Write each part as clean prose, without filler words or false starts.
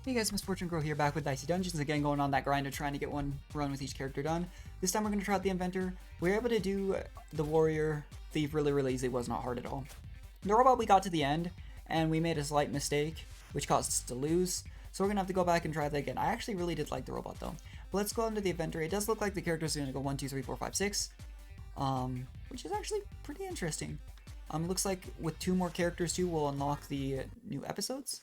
Hey guys, Misfortune Girl here, back with Dicey Dungeons, again going on that grind of trying to get one run with each character done. This time we're going to try out the Inventor. We were able to do the Warrior Thief really easy. It was not hard at all. The robot, we got to the end, and we made a slight mistake, which caused us to lose. So we're going to have to go back and try that again. I actually really did like the robot though. But let's go into the Inventor. It does look like the characters are going to go 1, 2, 3, 4, 5, 6. Which is actually pretty interesting. Looks like with 2 more characters too, we'll unlock the new episodes.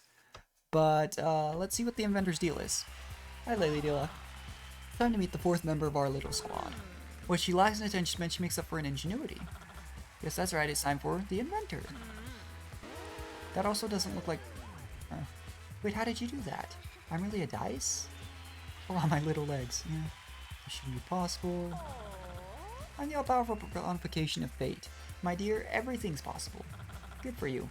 But let's see what the Inventor's deal is. Hi, Lady Dilla. Time to meet the 4th member of our little squad. What she lacks in attention, she makes up for in ingenuity. Yes, that's right, it's time for the Inventor. That also doesn't look like... Wait, how did you do that? I'm really a dice? Oh, my little legs, yeah. This shouldn't be possible. I'm the all-powerful personification of fate. My dear, everything's possible. Good for you.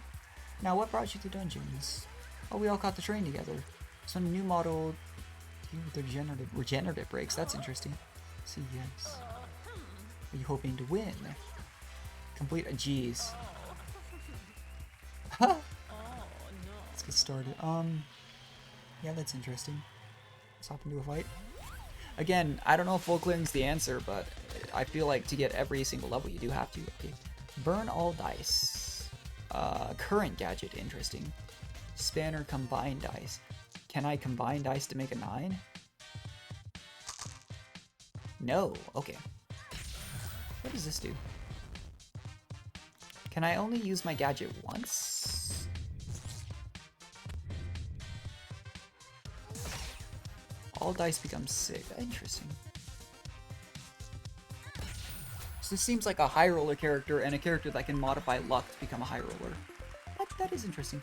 Now, what brought you to dungeons? Oh, we all caught the train together. Some new model with regenerative breaks. That's interesting. See, yes. Are you hoping to win? Complete a G's. Let's get started. Yeah, that's interesting. Let's hop into a fight. Again, I don't know if full clearing's the answer, but I feel like to get every single level you do have to. Okay. Burn all dice. Current gadget, interesting. Spanner combine dice. Can I combine dice to make a 9? No. Okay. What does this do? Can I only use my gadget once? All dice become 6. Interesting. So this seems like a high roller character and a character that can modify luck to become a high roller. That is interesting.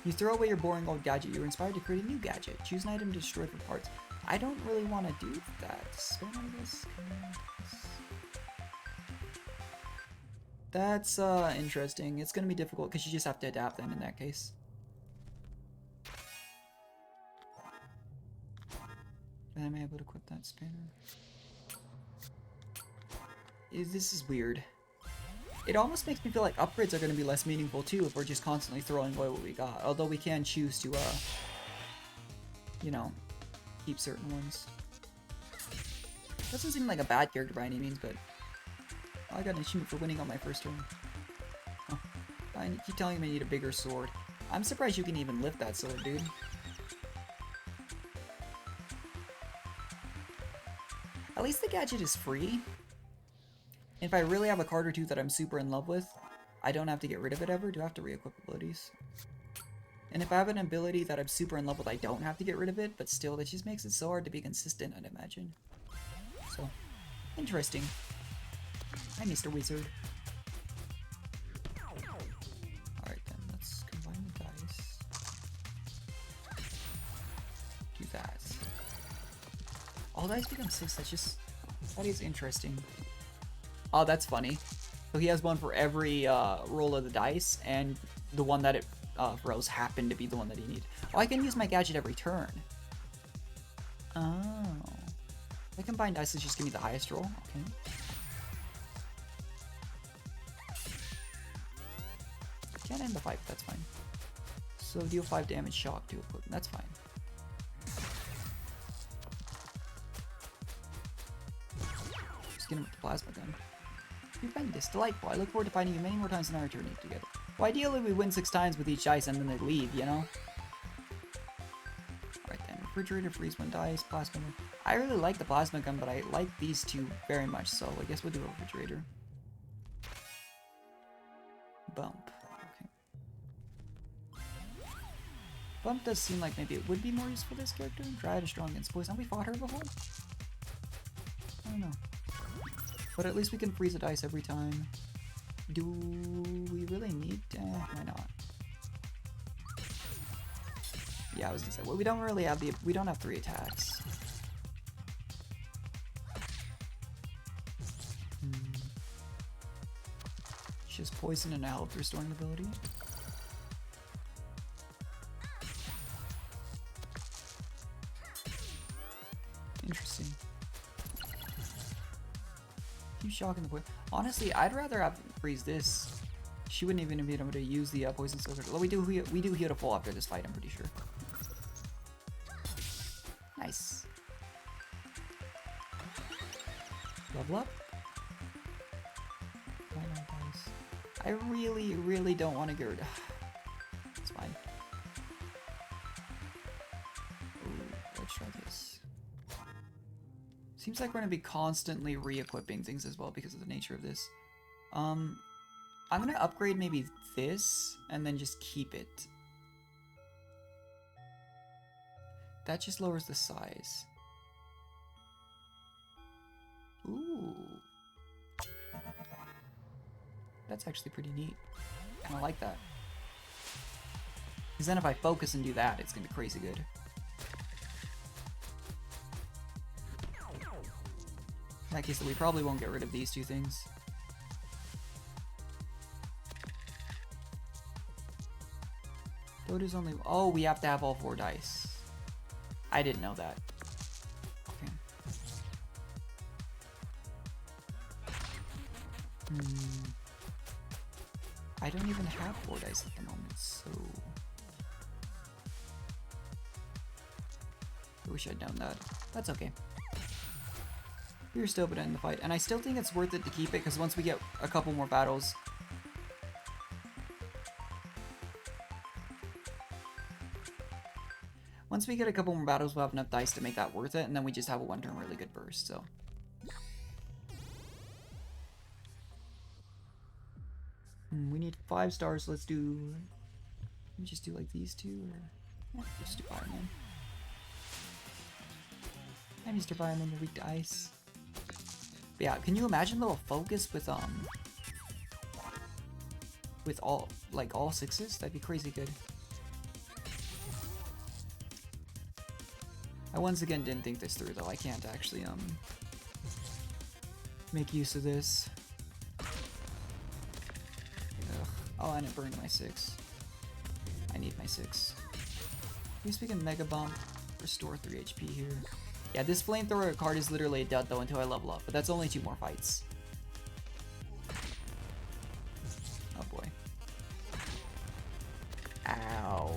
You throw away your boring old gadget, you're inspired to create a new gadget. Choose an item to destroy for parts. I don't really want to do that. Spin on this. That's interesting. It's going to be difficult because you just have to adapt then in that case. Am I able to equip that spanner? This is weird. It almost makes me feel like upgrades are going to be less meaningful too if we're just constantly throwing away what we got. Although we can choose to, you know, keep certain ones. Doesn't seem like a bad character by any means, but I got an achievement for winning on my first turn. Oh, I keep telling me I need a bigger sword. I'm surprised you can even lift that sword, dude. At least the gadget is free. If I really have a card or two that I'm super in love with, I don't have to get rid of it ever. Do I have to re-equip abilities? And if I have an ability that I'm super in love with, I don't have to get rid of it, but still, that just makes it so hard to be consistent, I'd imagine. So, interesting. Hi, Mr. Wizard. Alright then, let's combine the dice. Do that. All dice become 6, that is interesting. Oh, that's funny. So he has one for every roll of the dice, and the one that it throws happened to be the one that he needed. Oh, I can use my gadget every turn. Oh. I combine dice to just give me the highest roll. Okay. Can't end the fight, but that's fine. So deal 5 damage shock to equipment. That's fine. Just get him with the plasma gun. Stupendous, delightful. I look forward to fighting you many more times in our journey together. Well, ideally we win 6 times with each dice and then they leave, you know? Alright then, refrigerator, freeze 1 dice, plasma gun. I really like the plasma gun, but I like these 2 very much, so I guess we'll do a refrigerator. Bump. Okay. Bump does seem like maybe it would be more useful for this character. Dryad is strong against poison. Have we fought her before? I don't know. But at least we can freeze a dice every time. Do we really need to? Why not? Yeah, I was gonna say, well, we don't really have we don't have 3 attacks. She has poison and a health restoring ability. Interesting. Keep shocking the poison. Honestly, I'd rather have freeze this. She wouldn't even be able to use the poison filter. Well, we do heal to full after this fight, I'm pretty sure. Nice. Level up. Oh my dice. I really don't want to get rid of... It's fine. Ooh, let's try this. Seems like we're going to be constantly re-equipping things as well because of the nature of this. I'm going to upgrade maybe this and then just keep it. That just lowers the size. Ooh. That's actually pretty neat. Kinda like that. Because then if I focus and do that, it's gonna be crazy good. In that case, we probably won't get rid of these two things. Dodo's only... Oh, we have to have all 4 dice. I didn't know that. Okay. I don't even have 4 dice at the moment, so... I wish I'd known that. That's okay. We're still gonna end the fight, and I still think it's worth it to keep it, because once we get a couple more battles... Once we get a couple more battles, we'll have enough dice to make that worth it, and then we just have a 1-turn really good burst, so... We need 5 stars, let's do... Let me just do like these two, or... Yeah, just do Fireman. Hi, Mr. Fireman, you're weak to ice. But yeah, can you imagine though a focus with all, like, all 6s? That'd be crazy good. I once again didn't think this through though. I can't actually, make use of this. Ugh. Oh, and it burned my 6. I need my 6. We speak of Mega Bump, restore 3 HP here. Yeah, this flamethrower card is literally a dud though until I level up, but that's only 2 more fights. Oh boy. Ow.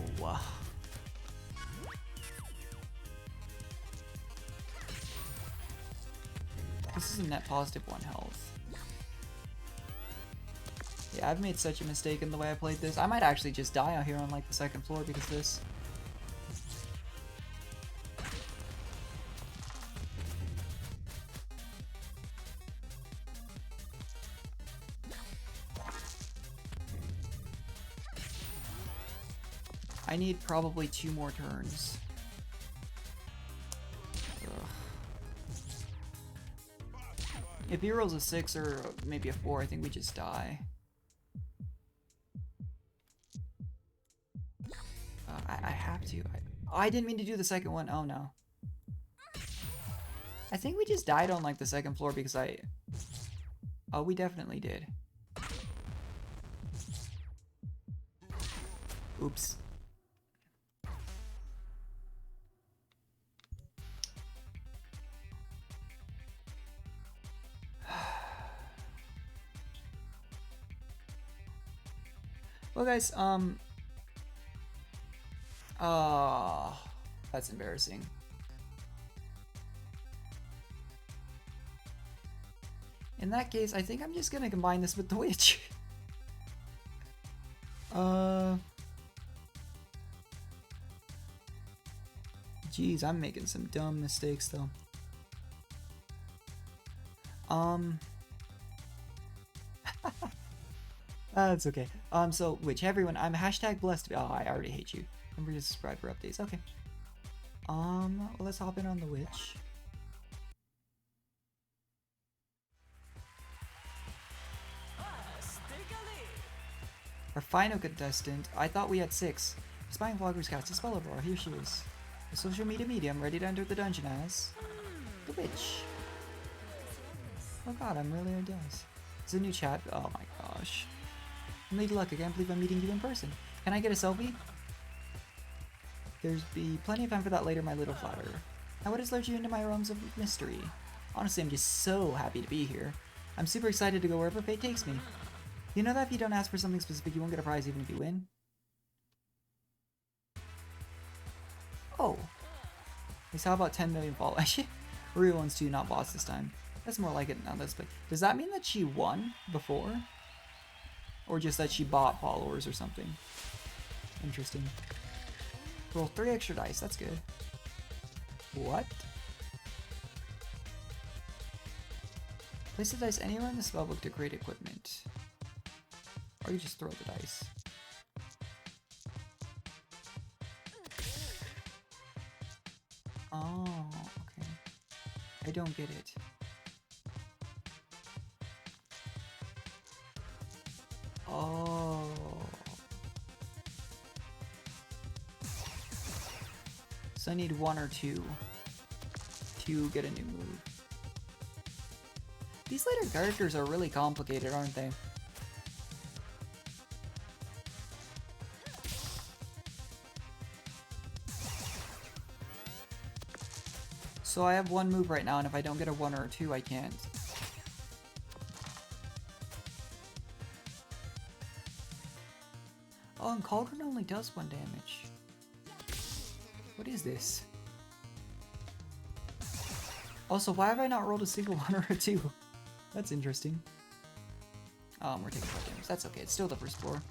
This is a net positive 1 health. Yeah, I've made such a mistake in the way I played this. I might actually just die out here on like the 2nd floor because of this. I need probably 2 more turns. If he rolls a 6 or maybe a 4, I think we just die. I have to. I didn't mean to do the 2nd one. Oh no. I think we just died on like the 2nd floor because Oh, we definitely did. Oops. Well, guys, that's embarrassing. In that case, I think I'm just gonna combine this with the witch. Geez, I'm making some dumb mistakes though. That's okay. So, which everyone, I'm hashtag blessed. Oh, I already hate you. Remember to subscribe for updates. Okay. Well, let's hop in on the witch. Our final contestant. I thought we had 6. Spying vloggers cast a spell over her. Here she is. The social media medium ready to enter the dungeon as the witch. Oh god, I'm really a dice. It's a new chat. Oh my gosh. Lady Luck, I can't believe I'm meeting you in person. Can I get a selfie? There's be plenty of time for that later, my little flatterer. Now what has lured you into my realms of mystery? Honestly, I'm just so happy to be here. I'm super excited to go wherever fate takes me. You know that if you don't ask for something specific, you won't get a prize even if you win? Oh. How about 10 million followers? Actually, real ones too, not bots this time. That's more like it now. Let's play. Does that mean that she won before? Or just that she bought followers or something? Interesting. Roll 3 extra dice, that's good. What? Place the dice anywhere in the spellbook to create equipment. Or you just throw the dice. Oh, okay. I don't get it. Oh. So I need 1 or 2 to get a new move. These later characters are really complicated, aren't they? So I have 1 move right now, and if I don't get a 1 or a 2, I can't. Oh, and Cauldron only does 1 damage. What is this? Also, why have I not rolled a single 1 or a 2? That's interesting. We're taking 5 damage. That's okay. It's still the first floor.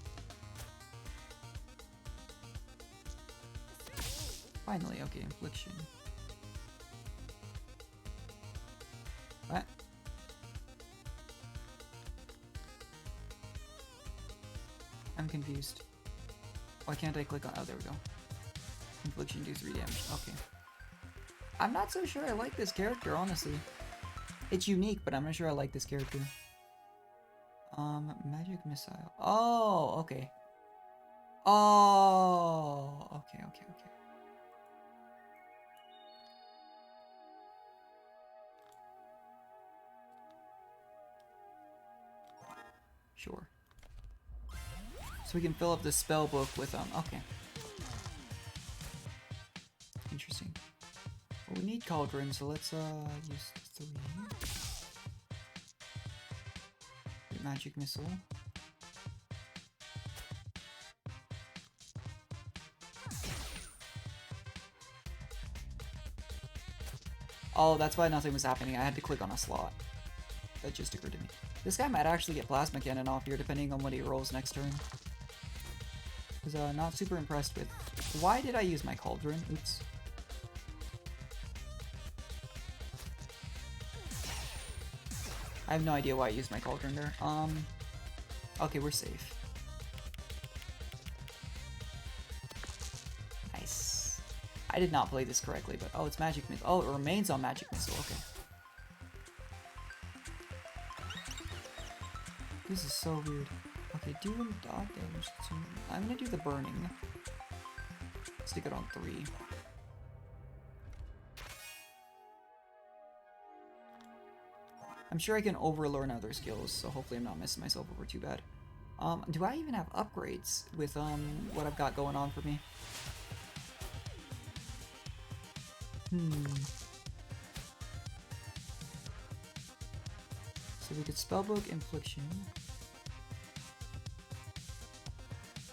Finally, okay, infliction. What? I'm confused. Why can't I click on... Oh, there we go. Infliction do 3 damage. Okay. I'm not so sure I like this character, honestly. It's unique, but I'm not sure I like this character. Magic missile. Oh, okay. Oh, okay. Sure. So we can fill up the spell book with, okay. Interesting. Well, we need Cauldron, so let's, use 3. Magic missile. Oh, that's why nothing was happening. I had to click on a slot. That just occurred to me. This guy might actually get Plasma Cannon off here, depending on what he rolls next turn. Because, not super impressed with... Why did I use my Cauldron? Oops. I have no idea why I used my Cauldron there. Okay, we're safe. Nice. I did not play this correctly, but... Oh, it's Magic Missile. Oh, it remains on Magic Missile. Okay. This is so weird. Okay, do dot damage. I'm gonna do the burning. Stick it on 3. I'm sure I can overlearn other skills, so hopefully I'm not messing myself over too bad. Do I even have upgrades with what I've got going on for me? So we could Spellbook Infliction.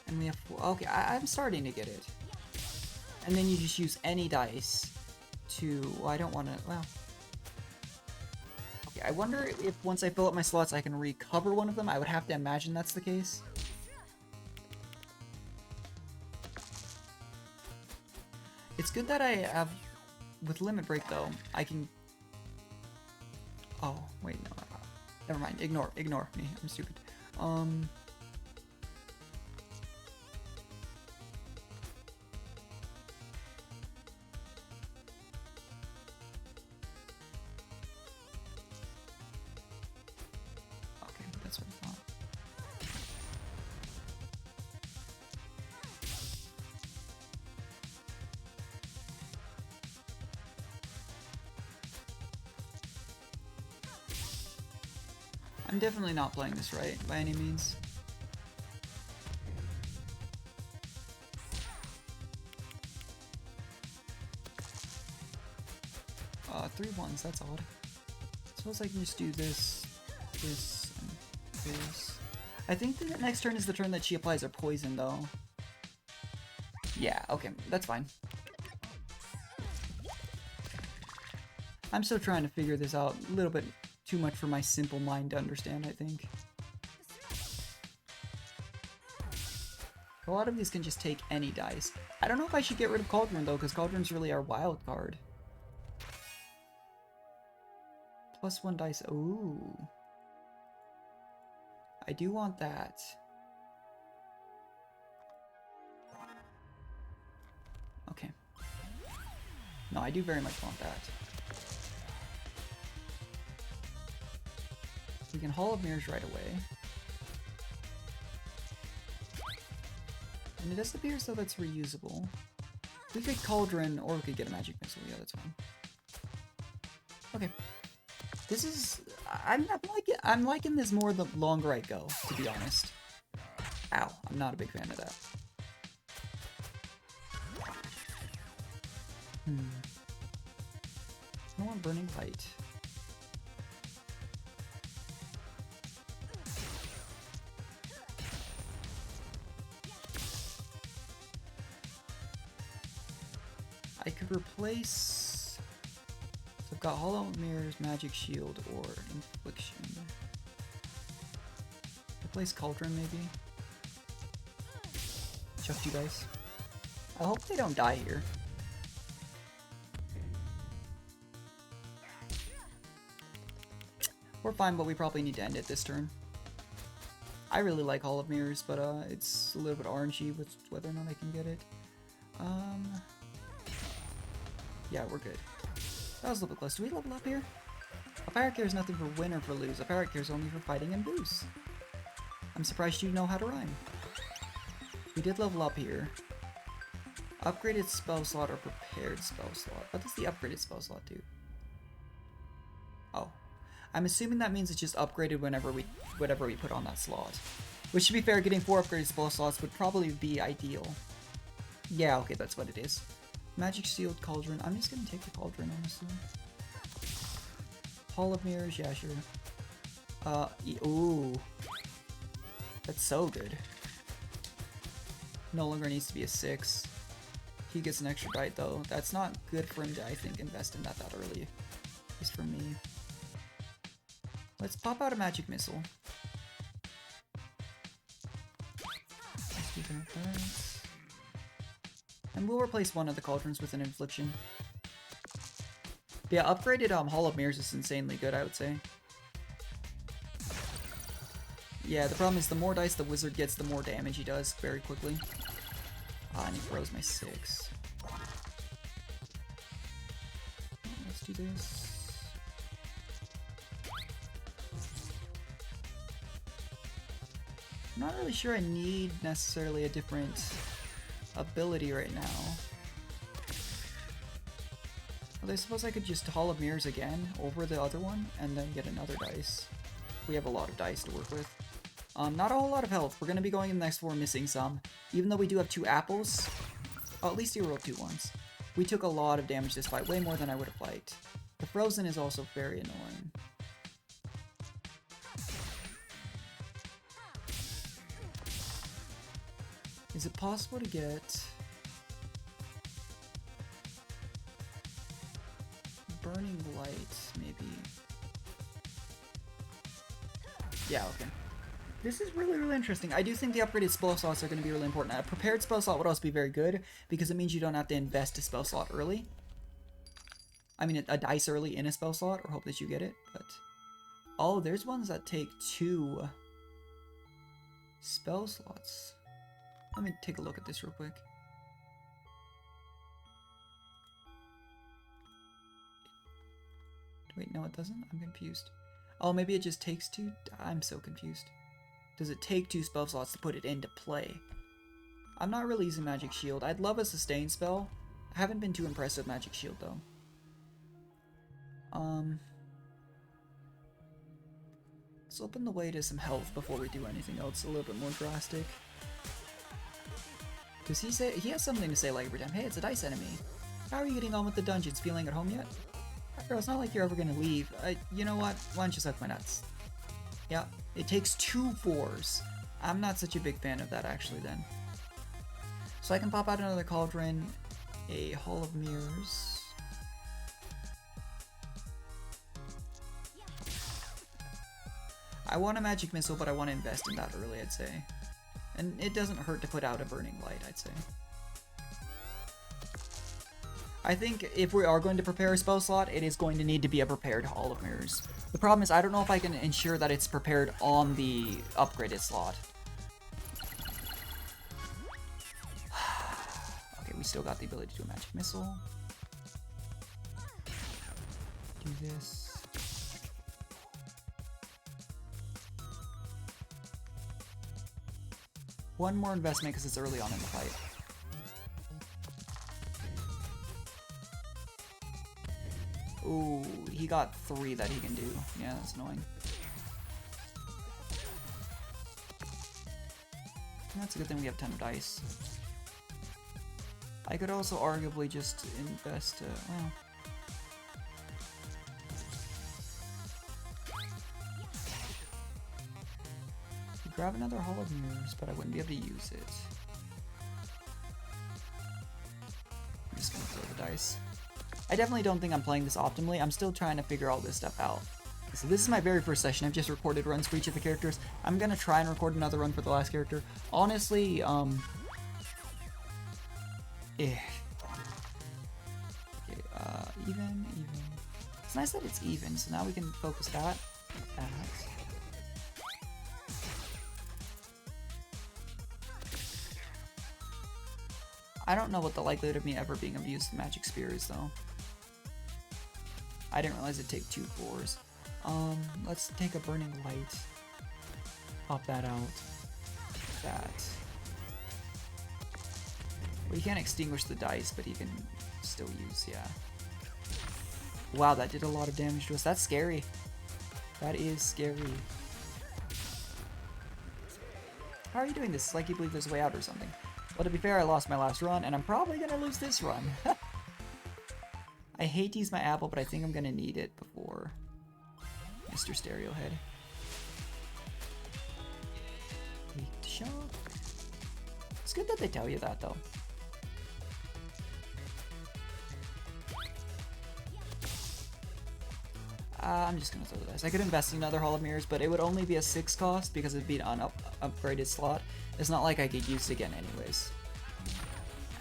And we have 4. Okay, I'm starting to get it. And then you just use any dice to... Well, I don't want to... Well... Okay, I wonder if once I fill up my slots I can recover one of them. I would have to imagine that's the case. It's good that I have... With Limit Break, though, I can... Oh, wait, no. Never mind. Ignore me. I'm stupid. Okay, that's what I thought. I'm definitely not playing this right, by any means. Three ones, that's odd. Suppose I can just do this, this, and this. I think the next turn is the turn that she applies her poison, though. Yeah, okay, that's fine. I'm still trying to figure this out. A little bit too much for my simple mind to understand, I think. A lot of these can just take any dice. I don't know if I should get rid of Cauldron, though, because Cauldron's really our wild card. +1 dice. Ooh. I do want that. Okay. No, I do very much want that. We can Hall of Mirrors right away. And it does appear as though that's reusable. We could Cauldron, or we could get a Magic Missile. Yeah, that's fine. Okay. This is... I'm liking this more the longer I go, to be honest. Ow, I'm not a big fan of that. I want Burning Light. I could replace... So I've got Hollow Mirrors, Magic Shield, or Infliction. Replace Cauldron, maybe? Chuck 2 dice. I hope they don't die here. We're fine, but we probably need to end it this turn. I really like Hall of Mirrors, but it's a little bit RNG with whether or not I can get it. Yeah, we're good. That was a little bit close. Do we level up here? A pirate cares nothing for win or for lose. A pirate cares only for fighting and booze. I'm surprised you know how to rhyme. We did level up here. Upgraded spell slot or prepared spell slot. What does the upgraded spell slot do? Oh. I'm assuming that means it's just upgraded whenever we put on that slot. Which, to be fair, getting 4 upgraded spell slots would probably be ideal. Yeah, okay, that's what it is. Magic Shield, Cauldron. I'm just gonna take the Cauldron, honestly. Hall of Mirrors, yeah, sure. Ooh. That's so good. No longer needs to be a 6. He gets an extra bite, though. That's not good for him to, I think, invest in that early. At least for me. Let's pop out a Magic Missile. Let's do that. And we'll replace one of the Cauldrons with an Infliction. But yeah, upgraded Hall of Mirrors is insanely good, I would say. Yeah, the problem is the more dice the wizard gets, the more damage he does very quickly. And he throws my 6. Let's do this. I'm not really sure I need necessarily a different ability right now. Although I suppose I could just Hall of Mirrors again over the other one and then get another dice. We have a lot of dice to work with. Not a whole lot of health. We're going to be going in the next floor missing some. Even though we do have 2 apples, oh, at least he rolled 2 ones. We took a lot of damage this fight, way more than I would have liked. The Frozen is also very annoying. Is it possible to get Burning Light, maybe? Yeah, okay. This is really, really interesting. I do think the upgraded spell slots are going to be really important. A prepared spell slot would also be very good, because it means you don't have to invest a spell slot early. I mean, a dice early in a spell slot, or hope that you get it, but... Oh, there's ones that take 2 spell slots. Let me take a look at this real quick. Wait, no it doesn't? I'm confused. Oh, maybe it just takes 2? I'm so confused. Does it take 2 spell slots to put it into play? I'm not really using Magic Shield. I'd love a sustain spell. I haven't been too impressed with Magic Shield, though. Let's open the way to some health before we do anything else a little bit more drastic. Does he say, he has something to say like every time, hey, it's a dice enemy. How are you getting on with the dungeons? Feeling at home yet? Girl, it's not like you're ever gonna leave. You know what? Why don't you suck my nuts? Yeah, it takes 2 4s. I'm not such a big fan of that, actually, then. So I can pop out another Cauldron, a Hall of Mirrors. I want a magic missile, but I want to invest in that early, I'd say. And it doesn't hurt to put out a burning light, I'd say. I think if we are going to prepare a spell slot, it is going to need to be a prepared Hall of Mirrors. The problem is I don't know if I can ensure that it's prepared on the upgraded slot. Okay, we still got the ability to do a magic missile. Do this. One more investment because it's early on in the fight. Ooh, he got 3 that he can do. Yeah, that's annoying. That's a good thing we have 10 dice. I could also arguably just invest, well. Grab another Hall of Mirrors, but I wouldn't be able to use it. I'm just gonna throw the dice. I definitely don't think I'm playing this optimally. I'm still trying to figure all this stuff out. So this is my very first session. I've just recorded runs for each of the characters. I'm gonna try and record another run for the last character. Honestly, Okay, even. It's nice that it's even, so now we can focus that. I don't know what the likelihood of me ever being abused with Magic Spear is, though. I didn't realize it'd take 2 floors. Let's take a Burning Light. Pop that out. That. Well, you can't extinguish the dice, but you can still use, yeah. Wow, that did a lot of damage to us. That's scary. That is scary. How are you doing this? It's like you believe there's a way out or something. Well, to be fair, I lost my last run, and I'm probably gonna lose this run. I hate to use my apple, but I think I'm gonna need it before Mr. Stereo Head. Shock. It's good that they tell you that, though. I'm just gonna throw the dice. I could invest in another Hall of Mirrors, but it would only be a 6 cost because it'd be an upgraded slot. It's not like I could use it again anyways.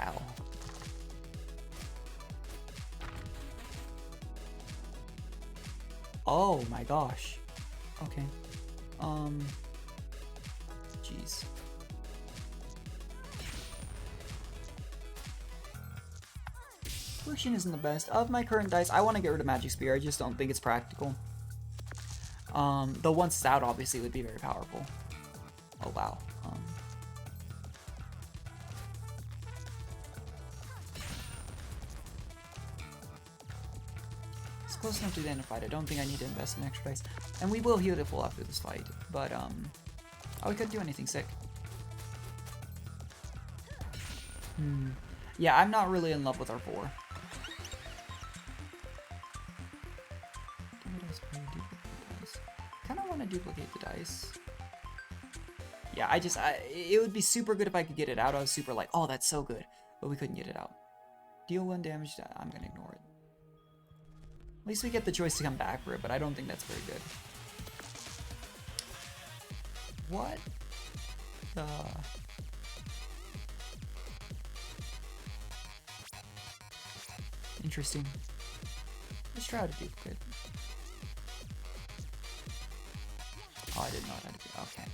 Ow. Oh my gosh. Okay. Jeez. Fruition isn't the best. Of my current dice, I want to get rid of Magic Spear. I just don't think it's practical. Though once it's out, obviously, it would be very powerful. Oh, wow. It's close enough to the end of the fight. I don't think I need to invest in extra dice. And we will heal it full after this fight. But, oh, we couldn't do anything sick. Yeah, I'm not really in love with our 4. Kind of want to duplicate the dice. Yeah, it would be super good if I could get it out. I was super like, oh, that's so good. But we couldn't get it out. Deal 1 damage, I'm going to ignore it. At least we get the choice to come back for it, but I don't think that's very good. What the... Interesting. Let's try to duplicate. Oh, I didn't know how to do. Okay.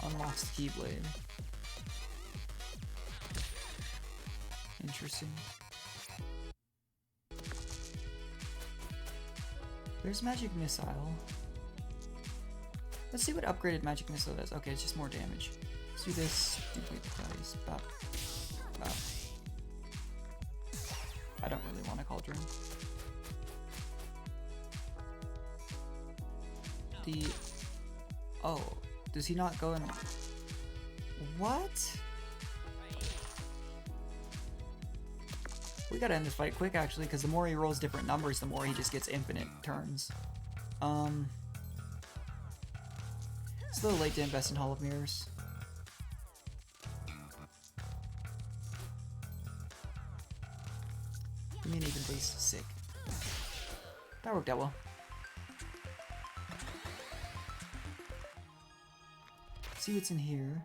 Unlocks the Keyblade. Interesting. There's Magic Missile. Let's see what upgraded Magic Missile does. Okay, it's just more damage. Let's do this. Duplicate the dice. Bop. Bop. I don't really want a Cauldron. Oh, does he not go in? What? We gotta end this fight quick, actually, because the more he rolls different numbers, the more he just gets infinite turns. It's a little late to invest in Hall of Mirrors. sick. That worked out well. See what's in here.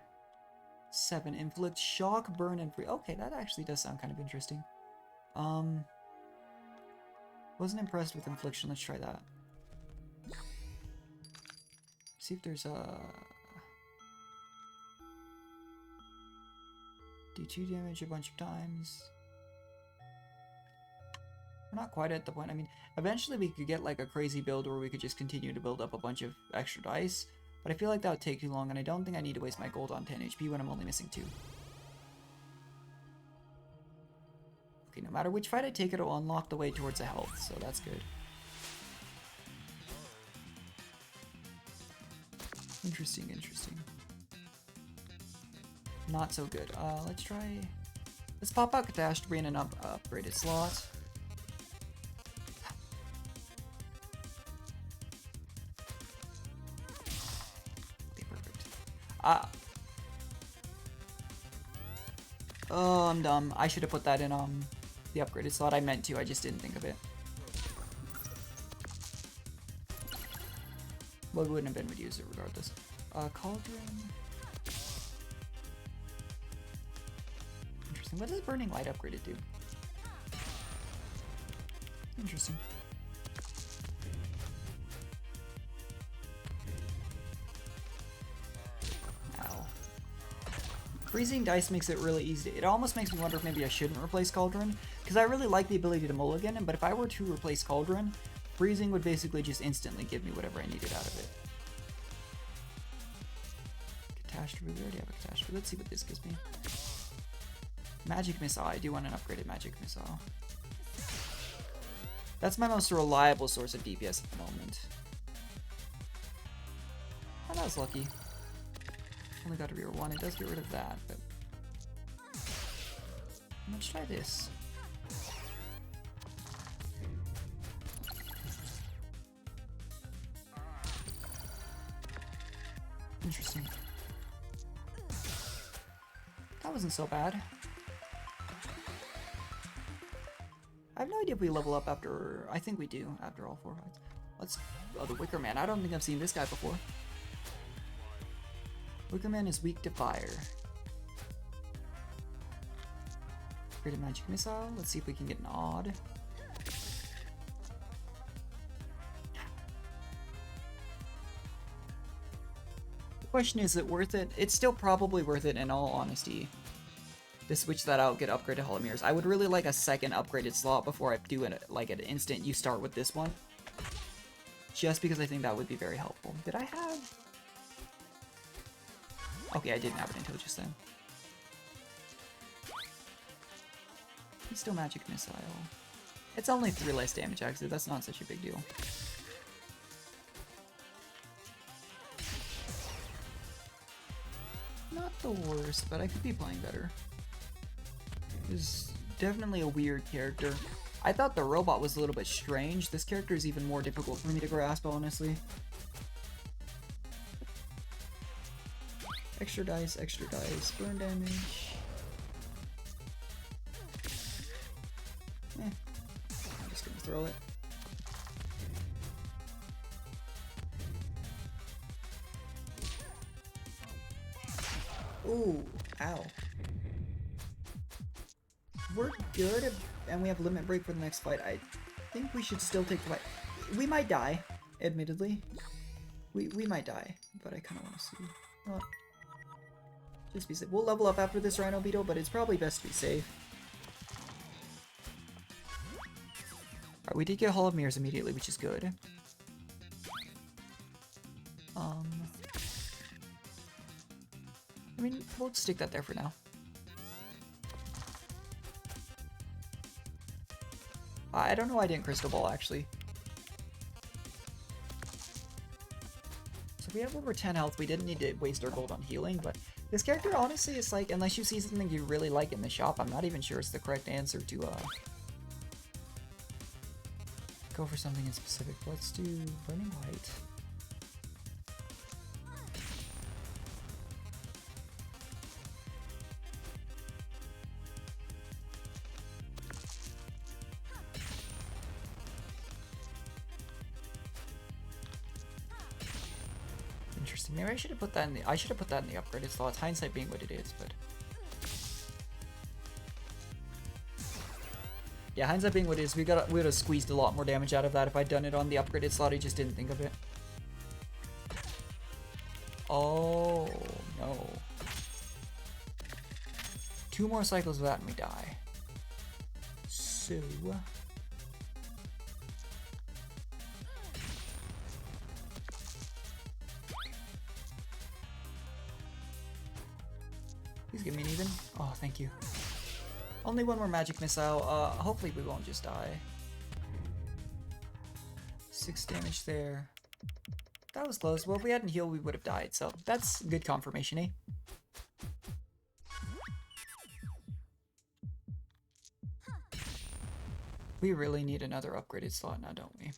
7. Inflict shock, burn, and free. Okay, that actually does sound kind of interesting. Wasn't impressed with infliction. Let's try that. See if there's a... do 2 damage a bunch of times. We're not quite at the point. I mean, eventually we could get like a crazy build where we could just continue to build up a bunch of extra dice. But I feel like that would take too long, and I don't think I need to waste my gold on 10 HP when I'm only missing 2. Okay, no matter which fight I take, it'll unlock the way towards the health, so that's good. Interesting, interesting. Not so good. Let's try... let's pop out Catastrophe in an upgraded slot. Okay, perfect. Oh, I'm dumb. I should have put that in the upgraded slot. I meant to, I just didn't think of it. Well, we wouldn't have been able to use it regardless. Cauldron. Interesting. What does Burning Light upgraded do? Interesting. Ow. Freezing dice makes it really easy. It almost makes me wonder if maybe I shouldn't replace Cauldron, because I really like the ability to mulligan, but if I were to replace Cauldron, freezing would basically just instantly give me whatever I needed out of it. Catastrophe, we already have a Catastrophe. Let's see what this gives me. Magic Missile, I do want an upgraded Magic Missile. That's my most reliable source of DPS at the moment. Oh, that was lucky. Only got to rear 1, it does get rid of that, but... let's try this. Interesting. That wasn't so bad. I have no idea if we level up after... I think we do, after all 4 fights. Let's... oh, the Wicker Man. I don't think I've seen this guy before. Wicker Man is weak to fire. Create a Magic Missile. Let's see if we can get an odd. The question is it worth it? It's still probably worth it in all honesty. To switch that out, get upgraded Hall of Mirrors. I would really like a second upgraded slot before I do it, like an instant you start with this one. Just because I think that would be very helpful. Did I have... okay, I didn't have it until just then. It's still Magic Missile. It's only 3 less damage, actually. That's not such a big deal. Not the worst, but I could be playing better. Is definitely a weird character. I thought the robot was a little bit strange. This character is even more difficult for me to grasp, honestly. Extra dice, burn damage. I'm just gonna throw it. Ooh, ow. We're good, and we have limit break for the next fight. I think we should still take the fight. We might die, admittedly. We might die, but I kind of want to see. Well, just be safe. We'll level up after this Rhino Beetle, but it's probably best to be safe. Alright, we did get Hall of Mirrors immediately, which is good. I mean, we'll stick that there for now. I don't know why I didn't Crystal Ball, actually. So we have over 10 health. We didn't need to waste our gold on healing, but this character, honestly, is like, unless you see something you really like in the shop, I'm not even sure it's the correct answer to, go for something in specific. Let's do Burning Light. Interesting. Maybe I should have put that in the. I should have put that in the upgraded slots. Hindsight being what it is, but yeah, hindsight being what it is. We would have squeezed a lot more damage out of that if I'd done it on the upgraded slot. I just didn't think of it. Oh no! 2 more cycles of that and we die. So. Please give me an even. Oh, thank you. Only 1 more magic missile. Hopefully we won't just die. 6 damage there. That was close. Well, if we hadn't healed, we would have died. So that's good confirmation, eh? We really need another upgraded slot now, don't we?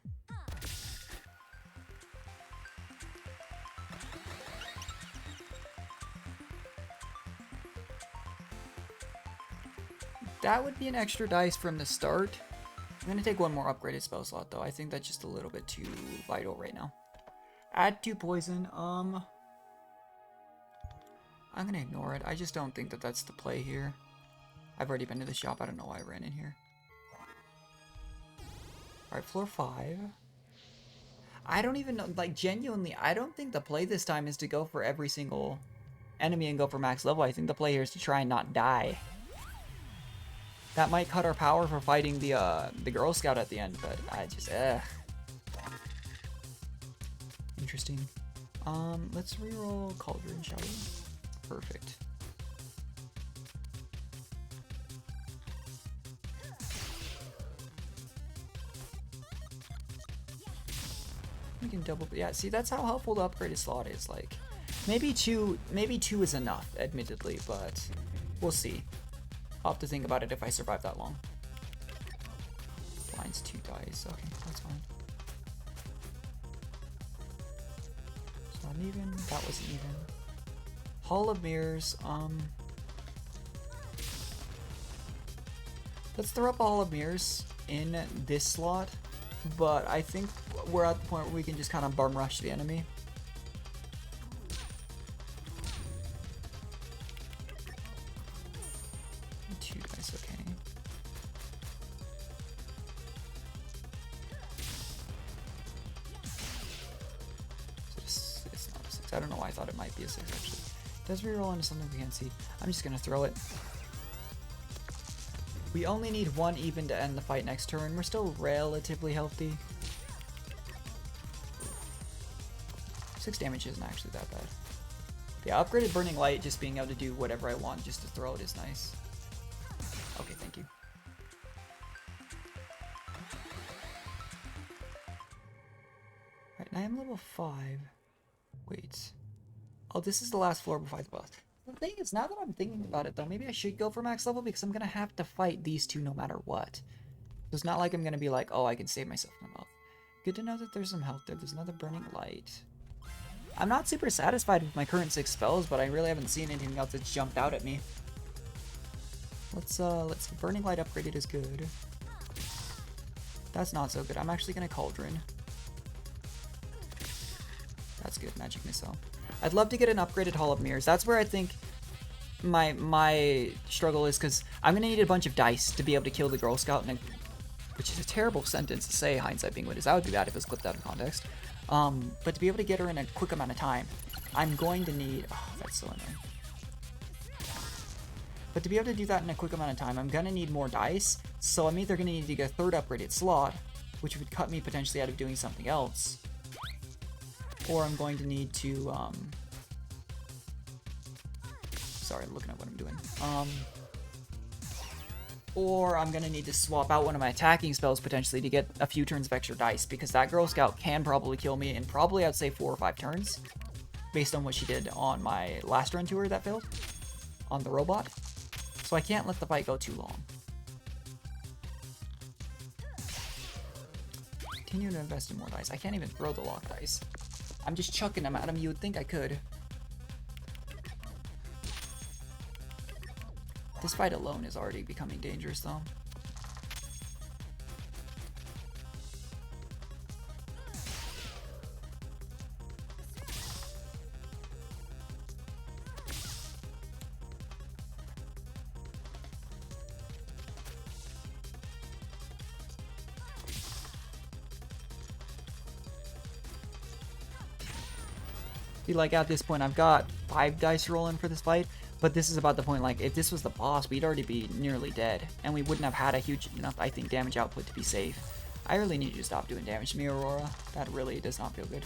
That would be an extra dice from the start. I'm gonna take 1 more upgraded spell slot though. I think that's just a little bit too vital right now. Add 2 poison. I'm gonna ignore it. I just don't think that that's the play here. I've already been to the shop. I don't know why I ran in here. Alright, floor 5. I don't even know, like, genuinely, I don't think the play this time is to go for every single enemy and go for max level. I think the play here is to try and not die. That might cut our power for fighting the Girl Scout at the end, but I just, Interesting. Let's reroll Cauldron, shall we? Perfect. We can double, yeah, see, that's how helpful the upgraded slot is. Like, maybe two is enough, admittedly, but we'll see. I'll have to think about it if I survive that long. Blinds 2 dice, okay, that's fine. It's not even, that wasn't even. Hall of Mirrors, let's throw up a Hall of Mirrors in this slot, but I think we're at the point where we can just kind of bum rush the enemy. Okay. So it's not a 6. I don't know why I thought it might be a 6 actually. It does reroll into something we can't see. I'm just gonna throw it. We only need 1 even to end the fight next turn. We're still relatively healthy. 6 damage isn't actually that bad. The upgraded Burning Light, just being able to do whatever I want just to throw it is nice. Okay, thank you. Right, I am level 5. Wait. Oh, this is the last floor before the boss. The thing is, now that I'm thinking about it though, maybe I should go for max level because I'm gonna have to fight these 2 no matter what. So it's not like I'm gonna be like, oh, I can save myself some health. Good to know that there's some health there. There's another Burning Light. I'm not super satisfied with my current 6 spells, but I really haven't seen anything else that's jumped out at me. Let's Burning Light upgraded is good. That's not so good. I'm actually gonna Cauldron. That's good, Magic Missile. I'd love to get an upgraded Hall of Mirrors. That's where I think my struggle is, because I'm gonna need a bunch of dice to be able to kill the Girl Scout, which is a terrible sentence to say, hindsight being what it is. That would be bad if it was clipped out of context. But to be able to get her in a quick amount of time, I'm going to need... Oh, that's so annoying. But to be able to do that in a quick amount of time, I'm gonna need more dice, so I'm either gonna need to get a 3rd upgraded slot, which would cut me potentially out of doing something else, or I'm going to need to, sorry, I'm looking at what I'm doing. Or I'm gonna need to swap out one of my attacking spells potentially to get a few turns of extra dice, because that Girl Scout can probably kill me in probably, I'd say, 4 or 5 turns, based on what she did on my last run to her that failed, on the robot. So I can't let the fight go too long. Continue to invest in more dice. I can't even throw the lock dice. I'm just chucking them at him. You would think I could. This fight alone is already becoming dangerous though. See, like, at this point, I've got 5 dice rolling for this fight, but this is about the point, like, if this was the boss, we'd already be nearly dead, and we wouldn't have had a huge enough, I think, damage output to be safe. I really need you to stop doing damage to me, Aurora. That really does not feel good.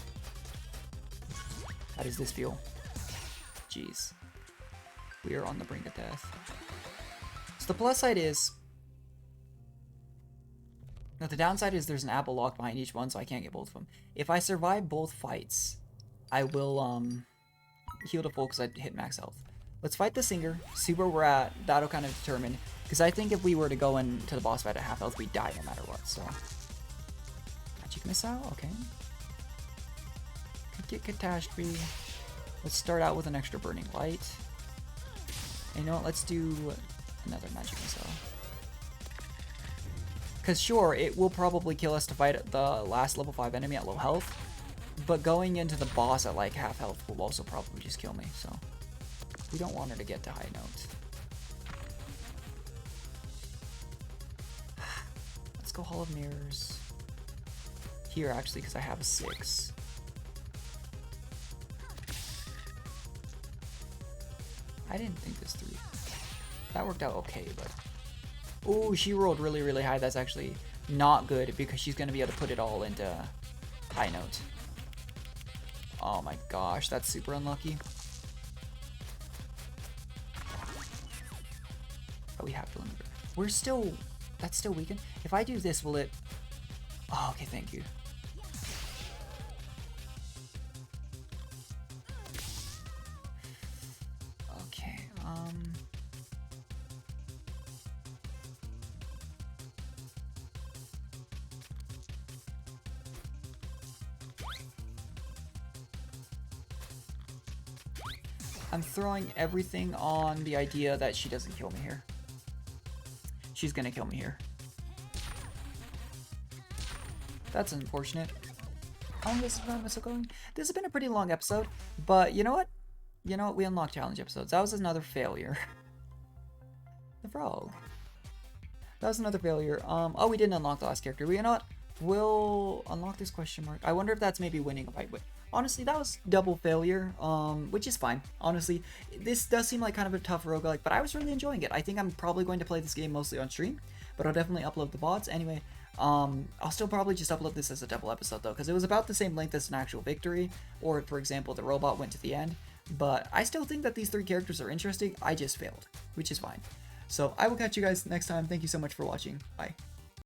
How does this feel? Jeez. We are on the brink of death. So the plus side is... Now, the downside is there's an apple locked behind each one, so I can't get both of them. If I survive both fights, I will heal to full because I hit max health. Let's fight the singer, see where we're at. That'll kind of determine. Because I think if we were to go into the boss fight at half health, we'd die no matter what, so... Magic missile? Okay. Could get catastrophe. Let's start out with an extra burning light. And you know what? Let's do another magic missile. Because sure, it will probably kill us to fight the last level 5 enemy at low health. But going into the boss at like half health will also probably just kill me, so... We don't want her to get to high note. Let's go Hall of Mirrors. Here, actually, because I have a 6. I didn't think this through. That worked out okay, but... Ooh, she rolled really, really high. That's actually not good, because she's going to be able to put it all into high note. Oh my gosh, that's super unlucky. Oh, we have to limit her. We're still... That's still weakened. If I do this, will it... Oh, okay, thank you. Okay, I'm throwing everything on the idea that she doesn't kill me here. She's gonna kill me here. That's unfortunate. How long is this episode going? This has been a pretty long episode, but you know what? You know what? We unlocked challenge episodes. That was another failure. The frog. That was another failure. Oh, we didn't unlock the last character. But you know what? We'll unlock this question mark. I wonder if that's maybe winning a fight with. Honestly, that was double failure, which is fine. Honestly, this does seem like kind of a tough roguelike, but I was really enjoying it. I think I'm probably going to play this game mostly on stream, but I'll definitely upload the VODs. Anyway, I'll still probably just upload this as a double episode, though, because it was about the same length as an actual victory, or, for example, the robot went to the end. But I still think that these 3 characters are interesting. I just failed, which is fine. So I will catch you guys next time. Thank you so much for watching. Bye.